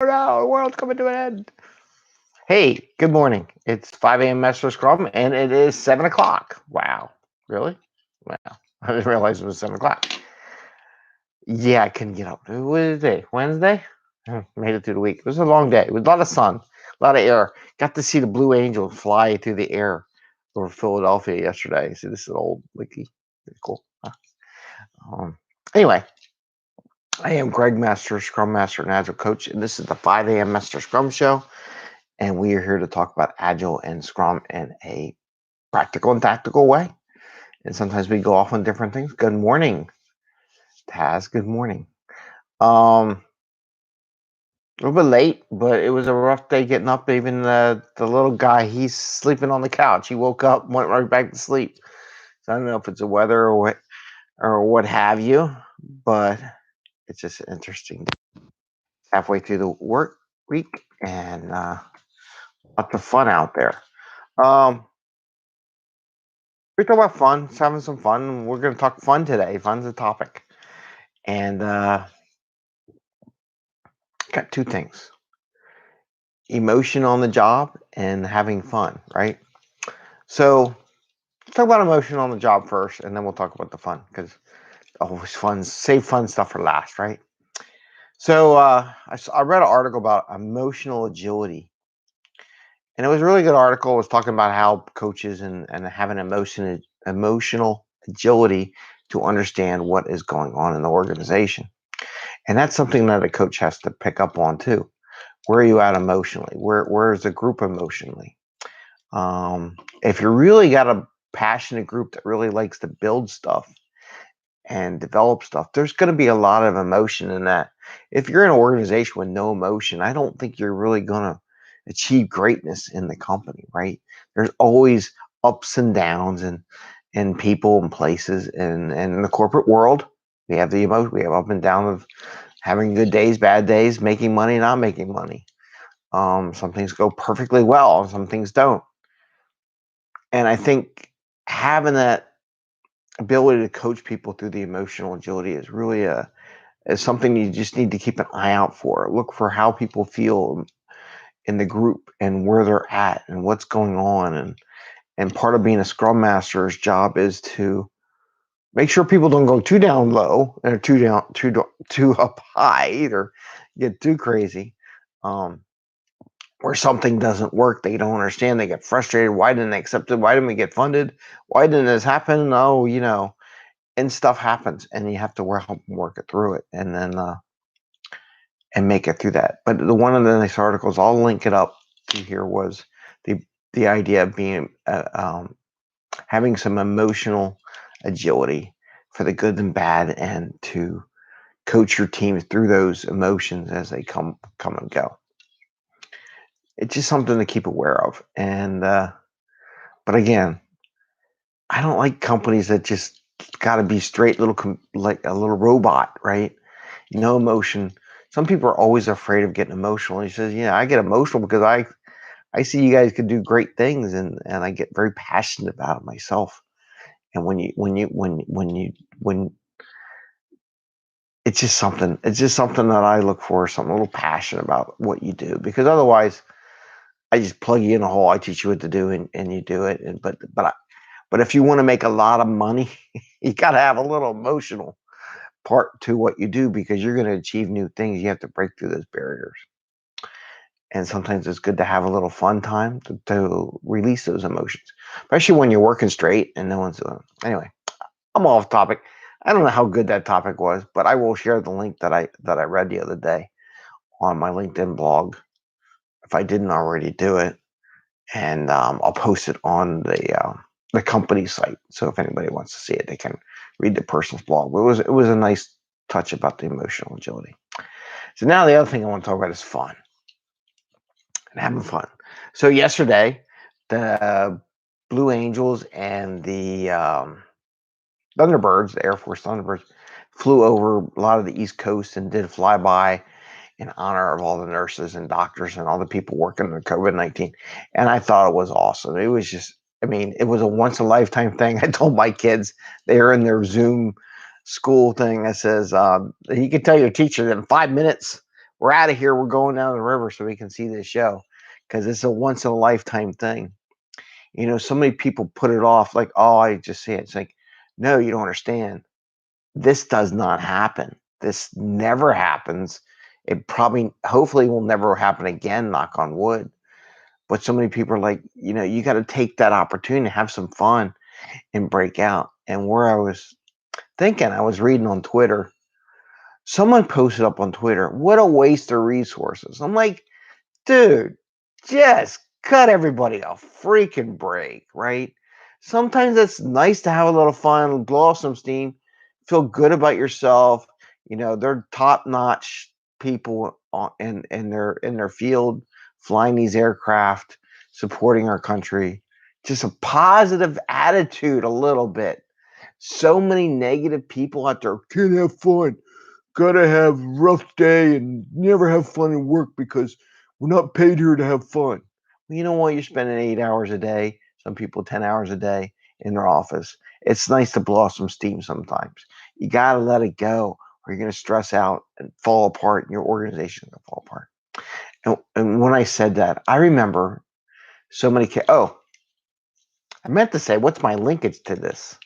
Oh no, the world's coming to an end. Hey, good morning. It's 5 a.m. Mester Scrum, and it is 7 o'clock. Wow. Really? Wow. I didn't realize it was 7 o'clock. Yeah, I couldn't get up. What is it? Wednesday? Made it through the week. It was a long day. It was a lot of sun, a lot of air. Got to see the Blue Angel fly through the air over Philadelphia yesterday. See, this is old Licky. Pretty cool. Um, anyway, I am Greg Mester, Scrum Master and Agile Coach, and this is the 5 a.m. Mester Scrum Show. And we are here to talk about Agile and Scrum in a practical and tactical way. And sometimes we go off on different things. Good morning, Taz. Good morning. A little bit late, but it was a rough day getting up. Even the little guy, he's sleeping on the couch. He woke up, went right back to sleep. So I don't know if it's the weather or what have you, but it's just interesting. Halfway through the work week and lots of fun out there. We talk about fun, just having some fun. We're going to talk fun today. Fun's the topic. And got two things: emotion on the job and having fun, right? So let's talk about emotion on the job first, and then we'll talk about the fun, because always fun, save fun stuff for last, right? So I read an article about emotional agility. And it was a really good article. It was talking about how coaches and having emotional agility to understand what is going on in the organization. And that's something that a coach has to pick up on too. Where are you at emotionally? Where is the group emotionally? If you really got a passionate group that really likes to build stuff and develop stuff, there's going to be a lot of emotion in that. If you're in an organization with no emotion, I don't think you're really going to achieve greatness in the company, right? There's always ups and downs and people and places, and in the corporate world, we have the emotion. We have up and down of having good days, bad days, making money, not making money. Some things go perfectly well, and some things don't. And I think having that ability to coach people through the emotional agility is really is something you just need to keep an eye out for. Look for how people feel in the group and where they're at and what's going on. And part of being a scrum master's job is to make sure people don't go too down low or too up high either, get too crazy. Where something doesn't work, they don't understand, they get frustrated. Why didn't they accept it? Why didn't we get funded? Why didn't this happen? Oh, and stuff happens, and you have to help them work it through it, and then and make it through that. But the one of the nice articles, I'll link it up to here, was the idea of being having some emotional agility for the good and bad, and to coach your teams through those emotions as they come and go. It's just something to keep aware of. And but again, I don't like companies that just got to be straight like a little robot, right? No emotion. Some people are always afraid of getting emotional. He says, "Yeah, I get emotional because I see you guys can do great things, and I get very passionate about it myself." And when it's just something that I look for, something a little passionate about what you do, because otherwise I just plug you in a hole. I teach you what to do, and you do it. But if you want to make a lot of money, you got to have a little emotional part to what you do, because you're going to achieve new things. You have to break through those barriers. And sometimes it's good to have a little fun time to release those emotions, especially when you're working straight and no one's doing it. Anyway, I'm off topic. I don't know how good that topic was, but I will share the link that I read the other day on my LinkedIn blog, if I didn't already do it, and I'll post it on the company site. So if anybody wants to see it, they can read the person's blog. But it was a nice touch about the emotional agility. So now the other thing I want to talk about is fun and having fun. So yesterday, the Blue Angels and the Thunderbirds, the Air Force Thunderbirds, flew over a lot of the East Coast and did a flyby in honor of all the nurses and doctors and all the people working on COVID-19. And I thought it was awesome. It was just, it was a once in a lifetime thing. I told my kids, they were in their Zoom school thing. I says, you can tell your teacher that in 5 minutes we're out of here. We're going down the river so we can see this show because it's a once in a lifetime thing. So many people put it off like, oh, I just see it. It's like, no, you don't understand. This does not happen. This never happens. It probably, hopefully, will never happen again, knock on wood. But so many people are like, you got to take that opportunity, have some fun, and break out. And where I was thinking, I was reading on Twitter, someone posted up on Twitter, what a waste of resources. I'm like, dude, just cut everybody a freaking break, right? Sometimes it's nice to have a little fun, blow off some steam, feel good about yourself. They're top-notch people in their field, flying these aircraft, supporting our country. Just a positive attitude a little bit. So many negative people out there, can't have fun, gotta have rough day and never have fun at work because we're not paid here to have fun. Well, you know what? You're spending 8 hours a day, some people 10 hours a day in their office. It's nice to blow off some steam sometimes. You gotta let it go or you're gonna stress out and fall apart and your organization will fall apart. And when I said that, I remember so many kids. Oh, I meant to say, what's my linkage to this?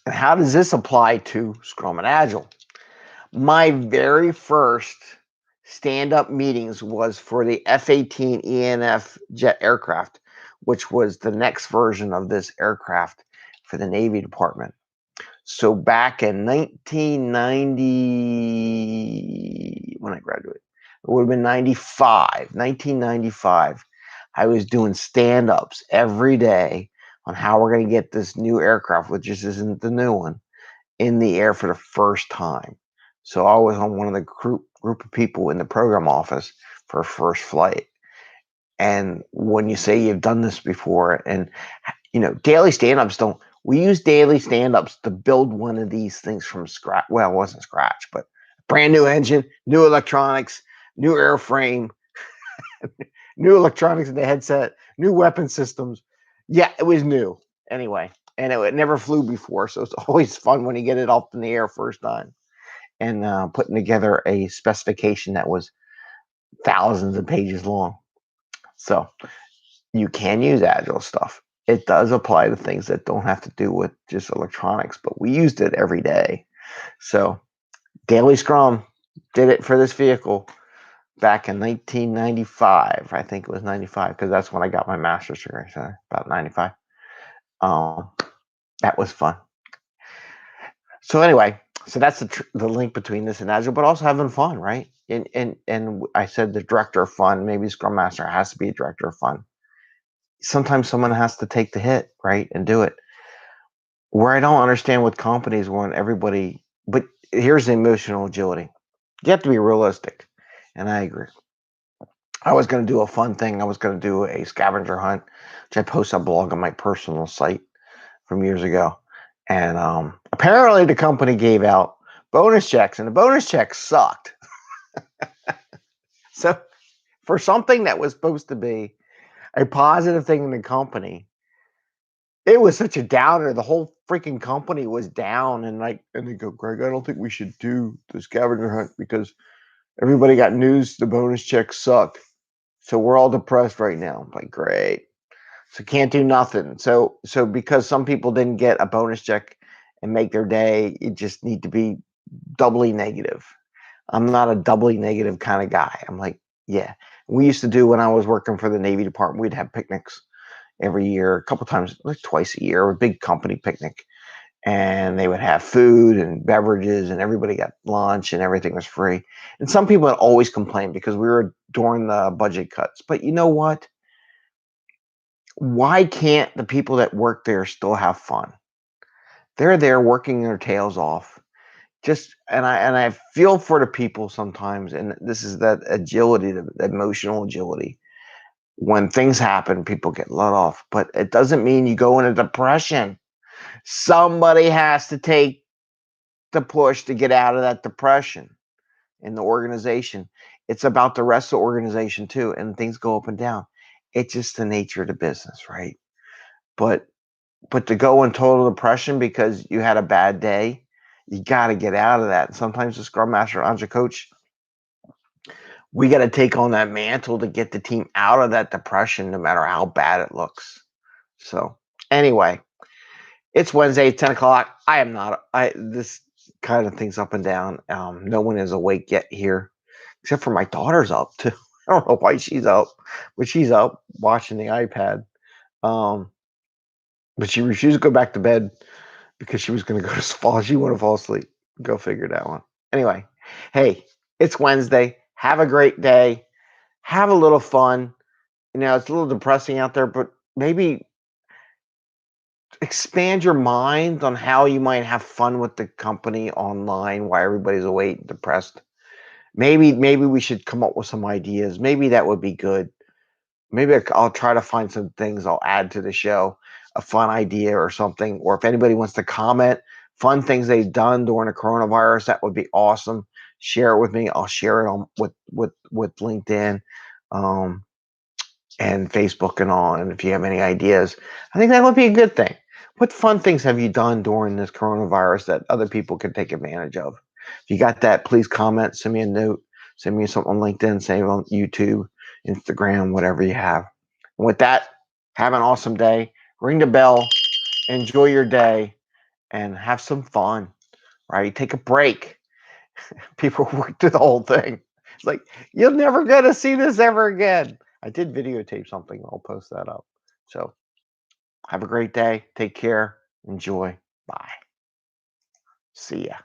And how does this apply to Scrum and Agile? My very first stand-up meetings was for the F-18 ENF jet aircraft, which was the next version of this aircraft for the Navy Department. So back in 1990, when I graduated, it would have been 1995, I was doing stand-ups every day on how we're going to get this new aircraft, which just isn't the new one, in the air for the first time. So I was on one of the group of people in the program office for first flight. And when you say you've done this before, and daily stand-ups we use daily stand-ups to build one of these things from scratch. Well, it wasn't scratch, but brand new engine, new electronics, new airframe, new electronics in the headset, new weapon systems. Yeah, it was new anyway. And it never flew before. So it's always fun when you get it up in the air first time. And putting together a specification that was thousands of pages long. So you can use Agile stuff. It does apply to things that don't have to do with just electronics, but we used it every day. So Daily Scrum did it for this vehicle back in 1995. I think it was 95 because that's when I got my master's degree. So about 95. That was fun. So anyway, so that's the link between this and Agile, but also having fun, right? And I said the director of fun, maybe Scrum Master has to be a director of fun. Sometimes someone has to take the hit, right, and do it. Where I don't understand with companies when everybody, but here's the emotional agility. You have to be realistic, and I agree. I was going to do a fun thing. I was going to do a scavenger hunt, which I post a blog on my personal site from years ago. And apparently the company gave out bonus checks, and the bonus checks sucked. So for something that was supposed to be a positive thing in the company, it was such a downer. The whole freaking company was down, and they go, Greg, I don't think we should do the scavenger hunt because everybody got news the bonus checks suck. So we're all depressed right now. I'm like, great. So can't do nothing. So because some people didn't get a bonus check and make their day, you just need to be doubly negative. I'm not a doubly negative kind of guy. I'm like, yeah. We used to do when I was working for the Navy Department, we'd have picnics every year, a couple times, like twice a year, a big company picnic. And they would have food and beverages and everybody got lunch and everything was free. And some people had always complained because we were during the budget cuts. But you know what? Why can't the people that work there still have fun? They're there working their tails off. And I feel for the people sometimes, and this is that agility, the emotional agility. When things happen, people get let off, but it doesn't mean you go into depression. Somebody has to take the push to get out of that depression in the organization. It's about the rest of the organization too, and things go up and down. It's just the nature of the business, right? But to go in total depression because you had a bad day, You got to get out of that. Sometimes the Scrum Master, Agile coach, we got to take on that mantle to get the team out of that depression, no matter how bad it looks. So anyway, it's Wednesday, 10 o'clock. I am not. This kind of thing's up and down. No one is awake yet here, except for my daughter's up too. I don't know why she's up, but she's up watching the iPad. But she refused to go back to bed because she was going to go to fall. She wanted to fall asleep. Go figure that one. Anyway, hey, it's Wednesday. Have a great day. Have a little fun. It's a little depressing out there, but maybe expand your mind on how you might have fun with the company online while everybody's awake and depressed. Maybe we should come up with some ideas. Maybe that would be good. Maybe I'll try to find some things I'll add to the show, a fun idea or something. Or if anybody wants to comment fun things they've done during the coronavirus, that would be awesome. Share it with me. I'll share it on with LinkedIn. And Facebook and all. And if you have any ideas, I think that would be a good thing. What fun things have you done during this coronavirus that other people can take advantage of? If you got that, please comment, send me a note, send me something on LinkedIn, send it on YouTube, Instagram, whatever you have. And with that, have an awesome day. Ring the bell, enjoy your day, and have some fun, right? Take a break. People work through the whole thing. It's like, you're never going to see this ever again. I did videotape something. I'll post that up. So have a great day. Take care. Enjoy. Bye. See ya.